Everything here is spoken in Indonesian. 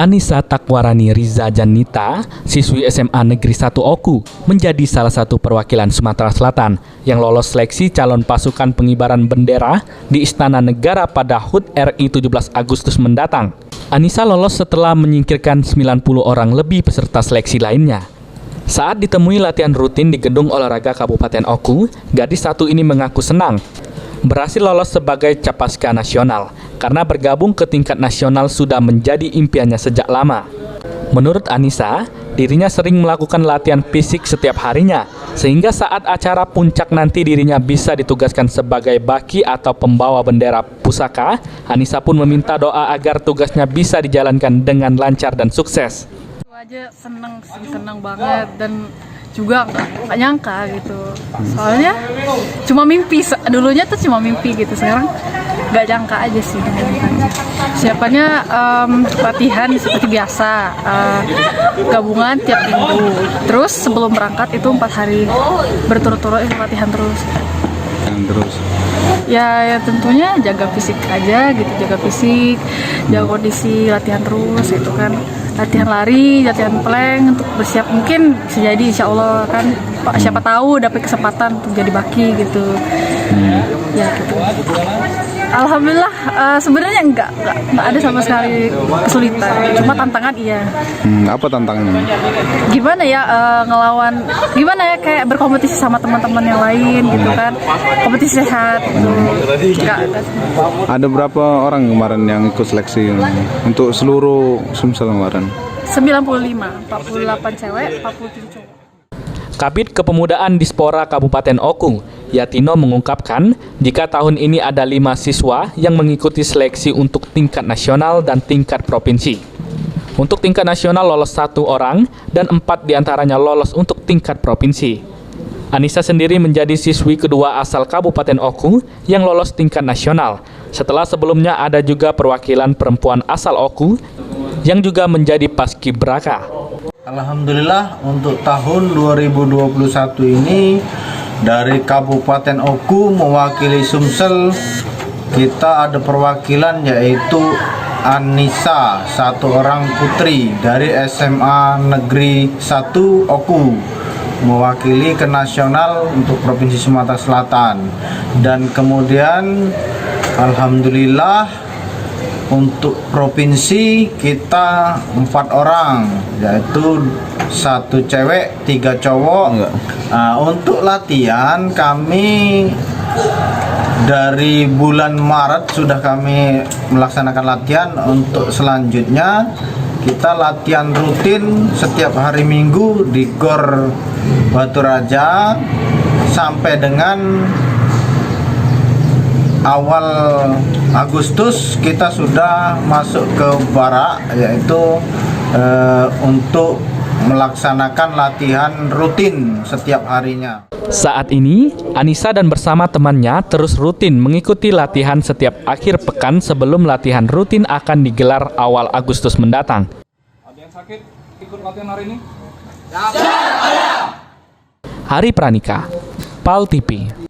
Anissa Takwarani Riza Janita, siswi SMA Negeri 1 Oku, menjadi salah satu perwakilan Sumatera Selatan yang lolos seleksi calon pasukan pengibaran bendera di Istana Negara pada HUT RI 17 Agustus mendatang. Anissa lolos setelah menyingkirkan 90 orang lebih peserta seleksi lainnya. Saat ditemui latihan rutin di Gedung Olahraga Kabupaten Oku, gadis satu ini mengaku senang berhasil lolos sebagai Capaska Nasional karena bergabung ke tingkat nasional sudah menjadi impiannya sejak lama. Menurut Anissa, dirinya sering melakukan latihan fisik setiap harinya, sehingga saat acara puncak nanti dirinya bisa ditugaskan sebagai baki atau pembawa bendera pusaka. Anissa pun meminta doa agar tugasnya bisa dijalankan dengan lancar dan sukses. Itu aja seneng banget, dan juga nggak nyangka gitu. Soalnya cuma mimpi, dulunya tuh cuma mimpi gitu, sekarang nggak nyangka aja sih. Siapanya latihan seperti biasa, gabungan tiap minggu. Terus sebelum berangkat itu 4 hari berturut-turut latihan terus. Ya tentunya jaga fisik aja gitu, jaga fisik, jaga kondisi, latihan terus itu kan. Latihan lari, latihan plank untuk bersiap, mungkin bisa jadi insya Allah kan, siapa tahu dapat kesempatan untuk jadi baki gitu. Ya gitu. Alhamdulillah, sebenarnya enggak ada sama sekali kesulitan, cuma tantangan iya. Apa tantangannya? Gimana ya ngelawan, gimana ya kayak berkompetisi sama teman-teman yang lain gitu kan, kompetisi sehat gitu. Ada berapa orang kemarin yang ikut seleksi untuk seluruh Sumsel kemarin? 95, 48 cewek, 47 cowok. Kabid Kepemudaan Dispora Kabupaten Oku, Yatino mengungkapkan jika tahun ini ada 5 siswa yang mengikuti seleksi untuk tingkat nasional dan tingkat provinsi. Untuk tingkat nasional lolos 1 orang dan 4 diantaranya lolos untuk tingkat provinsi. Anissa sendiri menjadi siswi kedua asal Kabupaten Oku yang lolos tingkat nasional. Setelah sebelumnya ada juga perwakilan perempuan asal Oku yang juga menjadi paskibraka. Alhamdulillah untuk tahun 2021 ini dari Kabupaten Oku mewakili Sumsel kita ada perwakilan yaitu Anissa, 1 orang putri dari SMA Negeri 1 Oku, mewakili ke nasional untuk Provinsi Sumatera Selatan. Dan kemudian alhamdulillah untuk provinsi kita 4 orang, yaitu 1 cewek, 3 cowok. Untuk latihan kami dari bulan Maret sudah kami melaksanakan latihan. Untuk selanjutnya kita latihan rutin setiap hari Minggu di Gor Batu Raja sampai dengan awal Agustus kita sudah masuk ke Barak, yaitu untuk melaksanakan latihan rutin setiap harinya. Saat ini, Anissa dan bersama temannya terus rutin mengikuti latihan setiap akhir pekan sebelum latihan rutin akan digelar awal Agustus mendatang. Ada yang sakit ikut latihan hari ini? Hari Pranika, PAL TV.